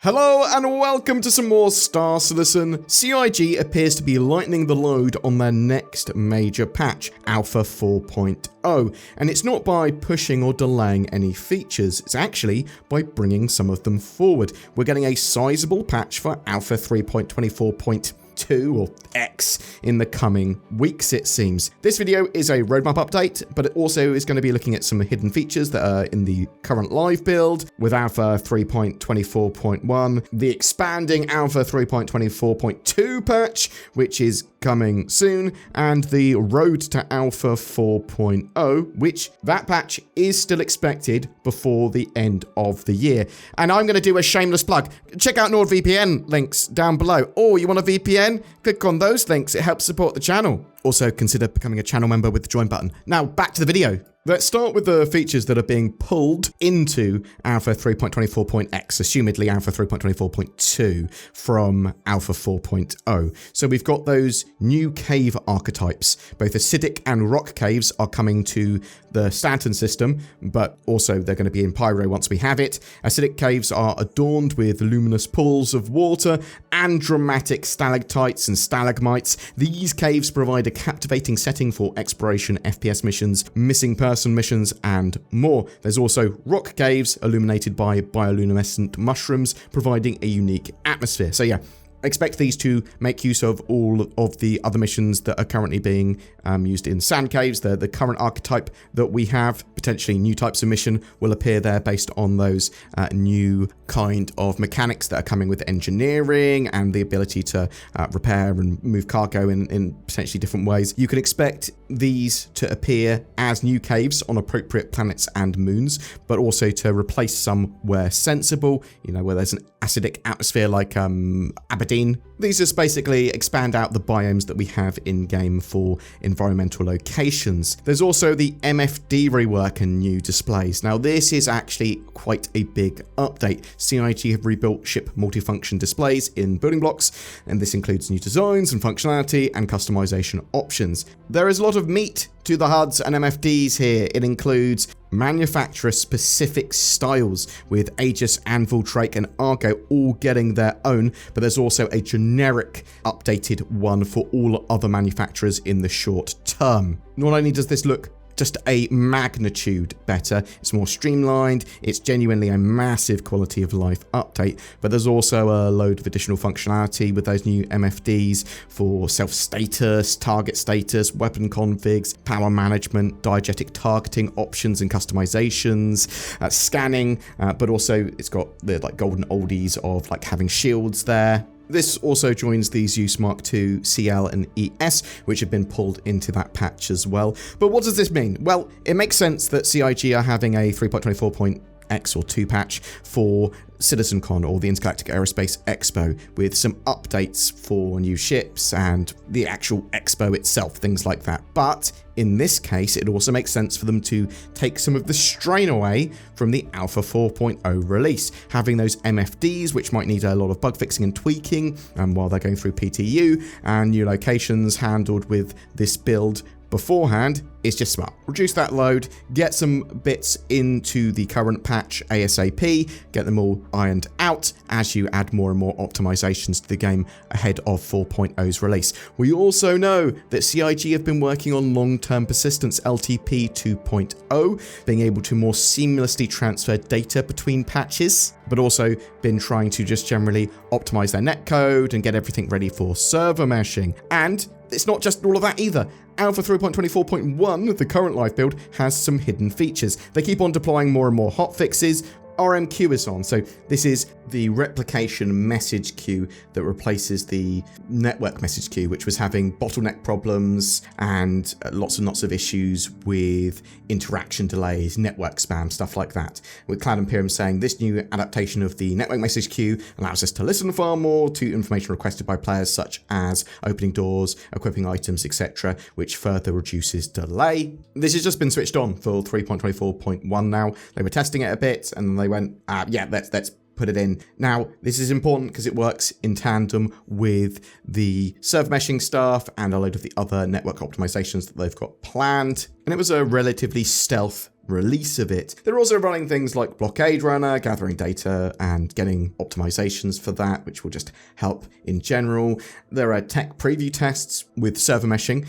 Hello and welcome to some more Star Citizen. CIG appears to be lightening the load on their next major patch, Alpha 4.0, and it's not by pushing or delaying any features, it's actually by bringing some of them forward. We're getting a sizable patch for Alpha 3.24.2 or X in the coming weeks, it seems. This video is a roadmap update, but it also is going to be looking at some hidden features that are in the current live build with Alpha 3.24.1, the expanding Alpha 3.24.2 patch, which is coming soon, and the road to Alpha 4.0, which that patch is still expected before the end of the year. And I'm going to do a shameless plug. Check out NordVPN links down below. Or you want a VPN? Click on those links. It helps support the channel. Also, consider becoming a channel member with the join button. Now, back to the video. Let's start with the features that are being pulled into Alpha 3.24.x, assumedly Alpha 3.24.2 from Alpha 4.0. So we've got those new cave archetypes. Both acidic and rock caves are coming to the Stanton system, but also they're going to be in Pyro once we have it. Acidic caves are adorned with luminous pools of water and dramatic stalactites and stalagmites. These caves provide a captivating setting for exploration, FPS missions, missing person missions, and more. There's also rock caves illuminated by bioluminescent mushrooms, providing a unique atmosphere. So yeah, expect these to make use of all of the other missions that are currently being used in sand caves. The current archetype that we have, potentially new types of mission will appear there based on those new kind of mechanics that are coming with engineering and the ability to repair and move cargo in potentially different ways. You can expect these to appear as new caves on appropriate planets and moons, but also to replace some where sensible, you know, where there's an acidic atmosphere like Aberdeen. These just basically expand out the biomes that we have in-game for environmental locations. There's also the MFD rework and new displays. Now this is actually quite a big update. CIG have rebuilt ship multifunction displays in building blocks, and this includes new designs and functionality and customization options. There is a lot of meat to the HUDs and MFDs here. It includes manufacturer-specific styles with Aegis, Anvil, Drake, and Argo all getting their own, but there's also a generic updated one for all other manufacturers in the short term. Not only does this look just a magnitude better, it's more streamlined, it's genuinely a massive quality of life update, but there's also a load of additional functionality with those new MFDs for self-status, target status, weapon configs, power management, diegetic targeting options and customizations, scanning, but also it's got the like golden oldies of like having shields there. This also joins the Zeus Mark II CL and ES, which have been pulled into that patch as well. But what does this mean? Well, it makes sense that CIG are having a 3.24.x or 2 patch for CitizenCon or the Intergalactic Aerospace Expo with some updates for new ships and the actual expo itself, things like that. But in this case, it also makes sense for them to take some of the strain away from the Alpha 4.0 release, having those MFDs, which might need a lot of bug fixing and tweaking while they're going through PTU, and new locations handled with this build beforehand is just smart. Reduce that load, get some bits into the current patch ASAP, get them all ironed out as you add more and more optimizations to the game ahead of 4.0's release. We also know that CIG have been working on long-term persistence LTP 2.0, being able to more seamlessly transfer data between patches, but also been trying to just generally optimize their netcode and get everything ready for server meshing. And it's not just all of that either. Alpha 3.24.1, the current live build, has some hidden features. They keep on deploying more and more hotfixes. RMQ is on, so this is the replication message queue that replaces the network message queue, which was having bottleneck problems and lots and lots of issues with interaction delays, network spam, stuff like that. With Cloud Imperium saying this new adaptation of the network message queue allows us to listen far more to information requested by players, such as opening doors, equipping items, etc., which further reduces delay. This has just been switched on for 3.24.1 now. They were testing it a bit and they went, yeah, let's put it in. Now, this is important because it works in tandem with the server meshing stuff and a load of the other network optimizations that they've got planned. And it was a relatively stealth release of it. They're also running things like Blockade Runner, gathering data and getting optimizations for that, which will just help in general. There are tech preview tests with server meshing.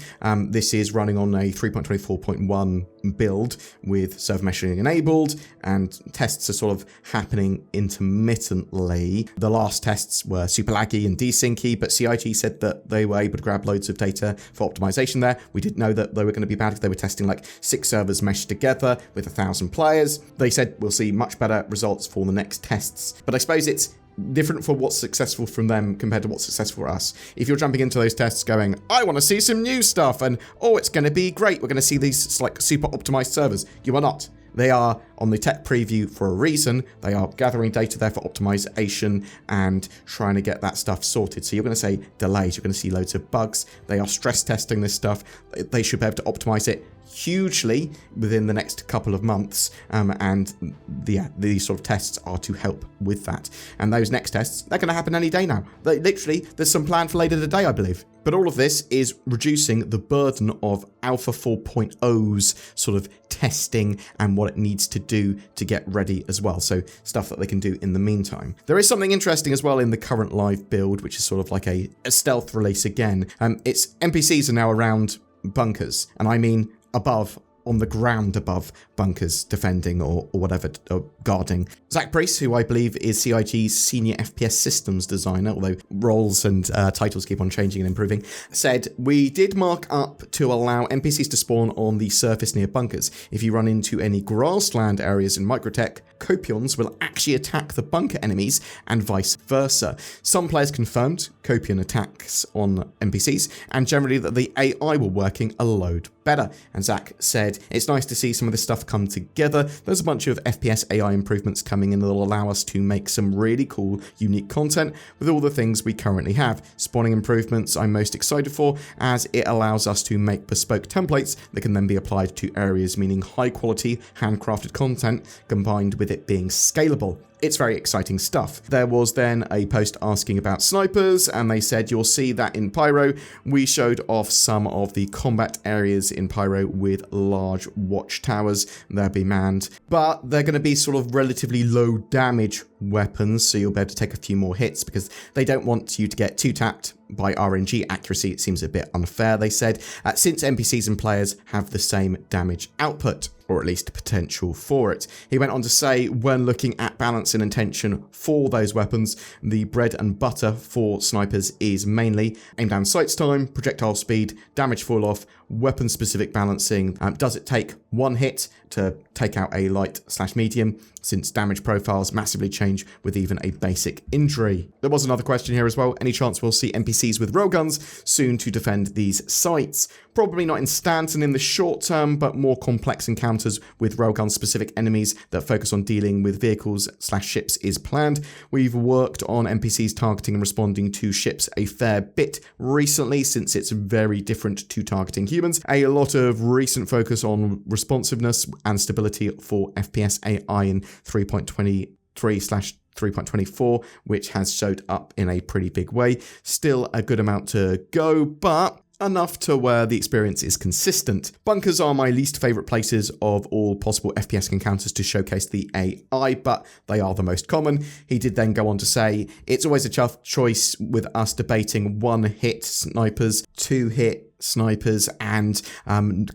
This is running on a 3.24.1 build with server meshing enabled, and tests are sort of happening intermittently. The last tests were super laggy and desyncy, but CIG said that they were able to grab loads of data for optimization there. We didn't know that they were going to be bad if they were testing like 6 servers meshed together with 1,000 players. They said we'll see much better results for the next tests. But I suppose it's different for what's successful from them compared to what's successful for us. If you're jumping into those tests going, I want to see some new stuff, and oh, it's going to be great, we're going to see these like super optimized servers. You are not. They are on the tech preview for a reason. They are gathering data there for optimization and trying to get that stuff sorted. So you're going to say delays, you're going to see loads of bugs. They are stress testing this stuff. They should be able to optimize it hugely within the next couple of months, and these sort of tests are to help with that. And those next tests, they're going to happen any day now. Literally, there's some planned for later today, I believe. But all of this is reducing the burden of Alpha 4.0's sort of testing and what it needs to do to get ready as well. So stuff that they can do in the meantime. There is something interesting as well in the current live build, which is sort of like a stealth release again. It's NPCs are now around bunkers, and I mean above, on the ground above bunkers, defending or whatever, or guarding. Zach Priest, who I believe is CIG's senior FPS systems designer, although roles and titles keep on changing and improving, said, we did mark up to allow NPCs to spawn on the surface near bunkers. If you run into any grassland areas in Microtech, Copions will actually attack the bunker enemies and vice versa. Some players confirmed Copion attacks on NPCs, and generally that the AI were working a load better. And Zach said, it's nice to see some of this stuff come together. There's a bunch of FPS AI improvements coming in that will allow us to make some really cool, unique content with all the things we currently have. Spawning improvements I'm most excited for, as it allows us to make bespoke templates that can then be applied to areas, meaning high quality, handcrafted content combined with it being scalable. It's very exciting stuff. There was then a post asking about snipers, and they said you'll see that in Pyro. We showed off some of the combat areas in Pyro with large watchtowers. They'll be manned, but they're going to be sort of relatively low damage weapons, so you'll be able to take a few more hits because they don't want you to get too tapped by RNG accuracy. It seems a bit unfair, they said, since NPCs and players have the same damage output, or at least potential for it. He went on to say, when looking at balance and intention for those weapons, the bread and butter for snipers is mainly aim down sights time, projectile speed, damage fall off, weapon specific balancing. Does it take one hit to take out a light/medium, since damage profiles massively change with even a basic injury? There was another question here as well. Any chance we'll see NPCs with railguns soon to defend these sites? Probably not in stance and in the short term, but more complex encounters with railgun specific enemies that focus on dealing with vehicles/ships is planned. We've worked on NPCs targeting and responding to ships a fair bit recently, since it's very different to targeting humans. A lot of recent focus on responsiveness and stability for FPS AI in 3.23/3.24, which has showed up in a pretty big way. Still a good amount to go, but enough to where the experience is consistent. Bunkers are my least favourite places of all possible FPS encounters to showcase the AI, but they are the most common. He did then go on to say, it's always a tough choice with us debating one-hit snipers, two-hit snipers, and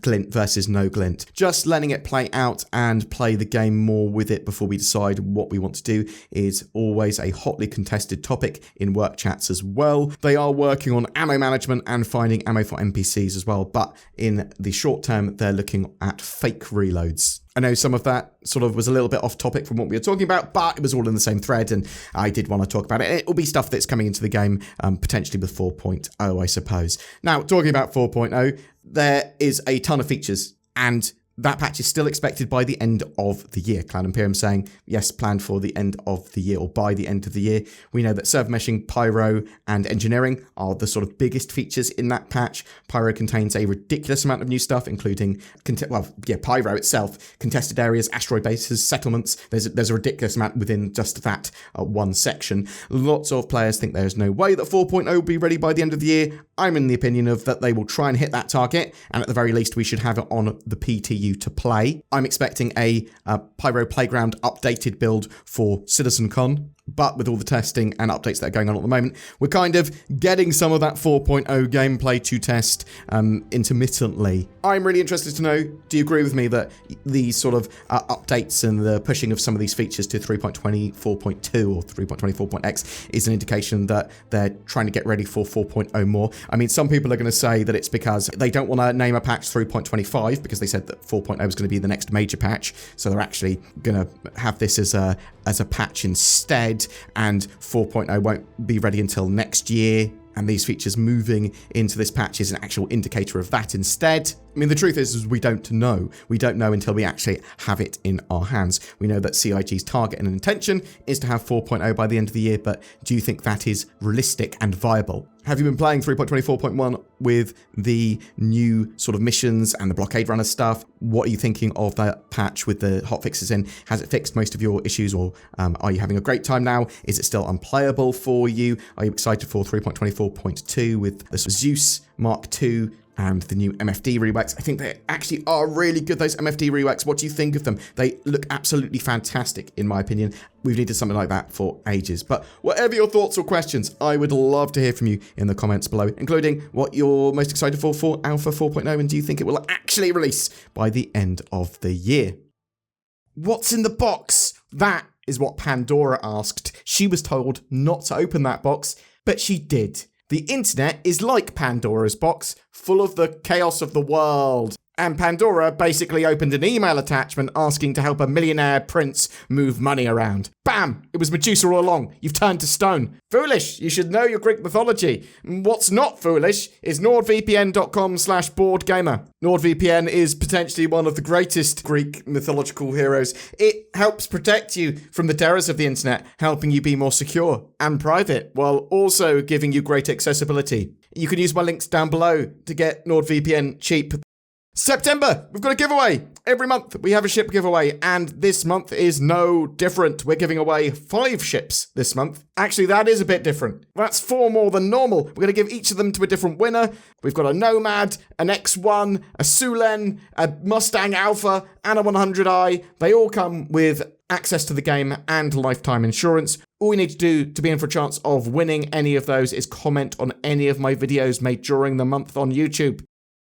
glint versus no glint. Just letting it play out and play the game more with it before we decide what we want to do is always a hotly contested topic in work chats as well. They are working on ammo management and finding ammo for NPCs as well, but in the short term, they're looking at fake reloads. I know some of that sort of was a little bit off topic from what we were talking about, but it was all in the same thread, and I did want to talk about it. It will be stuff that's coming into the game, potentially with 4.0, I suppose. Now, talking about 4.0, there is a ton of features, and that patch is still expected by the end of the year. Cloud Imperium saying, yes, planned for the end of the year, or by the end of the year. We know that server meshing, pyro, and engineering are the sort of biggest features in that patch. Pyro contains a ridiculous amount of new stuff, including, pyro itself, contested areas, asteroid bases, settlements. There's a ridiculous amount within just that one section. Lots of players think there's no way that 4.0 will be ready by the end of the year. I'm in the opinion of that they will try and hit that target, and at the very least, we should have it on the PTU you to play. I'm expecting a Pyro Playground updated build for CitizenCon, but with all the testing and updates that are going on at the moment, we're kind of getting some of that 4.0 gameplay to test intermittently. I'm really interested to know, do you agree with me that these sort of updates and the pushing of some of these features to 3.24.2 or 3.24.x is an indication that they're trying to get ready for 4.0 more? I mean, some people are going to say that it's because they don't want to name a patch 3.25 because they said that 4.0 is going to be the next major patch, so they're actually going to have this as a patch instead, and 4.0 won't be ready until next year, and these features moving into this patch is an actual indicator of that instead. I mean, the truth is we don't know. We don't know until we actually have it in our hands. We know that CIG's target and intention is to have 4.0 by the end of the year, but do you think that is realistic and viable? Have you been playing 3.24.1 with the new sort of missions and the blockade runner stuff? What are you thinking of that patch with the hotfixes in? Has it fixed most of your issues, or are you having a great time now? Is it still unplayable for you? Are you excited for 3.24.2 with the Zeus Mark II and the new MFD reworks? I think they actually are really good, those MFD reworks. What do you think of them? They look absolutely fantastic, in my opinion. We've needed something like that for ages. But whatever your thoughts or questions, I would love to hear from you in the comments below, including what you're most excited for Alpha 4.0, and do you think it will actually release by the end of the year? What's in the box? That is what Pandora asked. She was told not to open that box, but she did. The internet is like Pandora's box, full of the chaos of the world. And Pandora basically opened an email attachment asking to help a millionaire prince move money around. Bam! It was Medusa all along. You've turned to stone. Foolish! You should know your Greek mythology. What's not foolish is nordvpn.com/BoredGamer. NordVPN is potentially one of the greatest Greek mythological heroes. It helps protect you from the terrors of the internet, helping you be more secure and private, while also giving you great accessibility. You can use my links down below to get NordVPN cheap. September, we've got a giveaway. Every month we have a ship giveaway, and this month is no different. We're giving away 5 ships this month. Actually, that is a bit different. That's 4 more than normal. We're going to give each of them to a different winner. We've got a Nomad, an X1, a Sulen, a Mustang Alpha, and a 100i. They all come with access to the game and lifetime insurance. All you need to do to be in for a chance of winning any of those is comment on any of my videos made during the month on YouTube.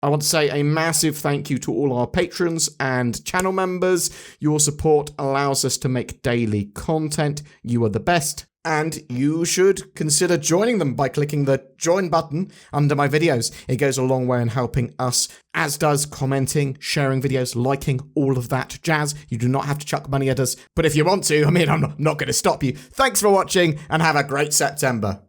I want to say a massive thank you to all our patrons and channel members. Your support allows us to make daily content. You are the best, and you should consider joining them by clicking the join button under my videos. It goes a long way in helping us, as does commenting, sharing videos, liking, all of that jazz. You do not have to chuck money at us, but if you want to, I mean, I'm not going to stop you. Thanks for watching, and have a great September.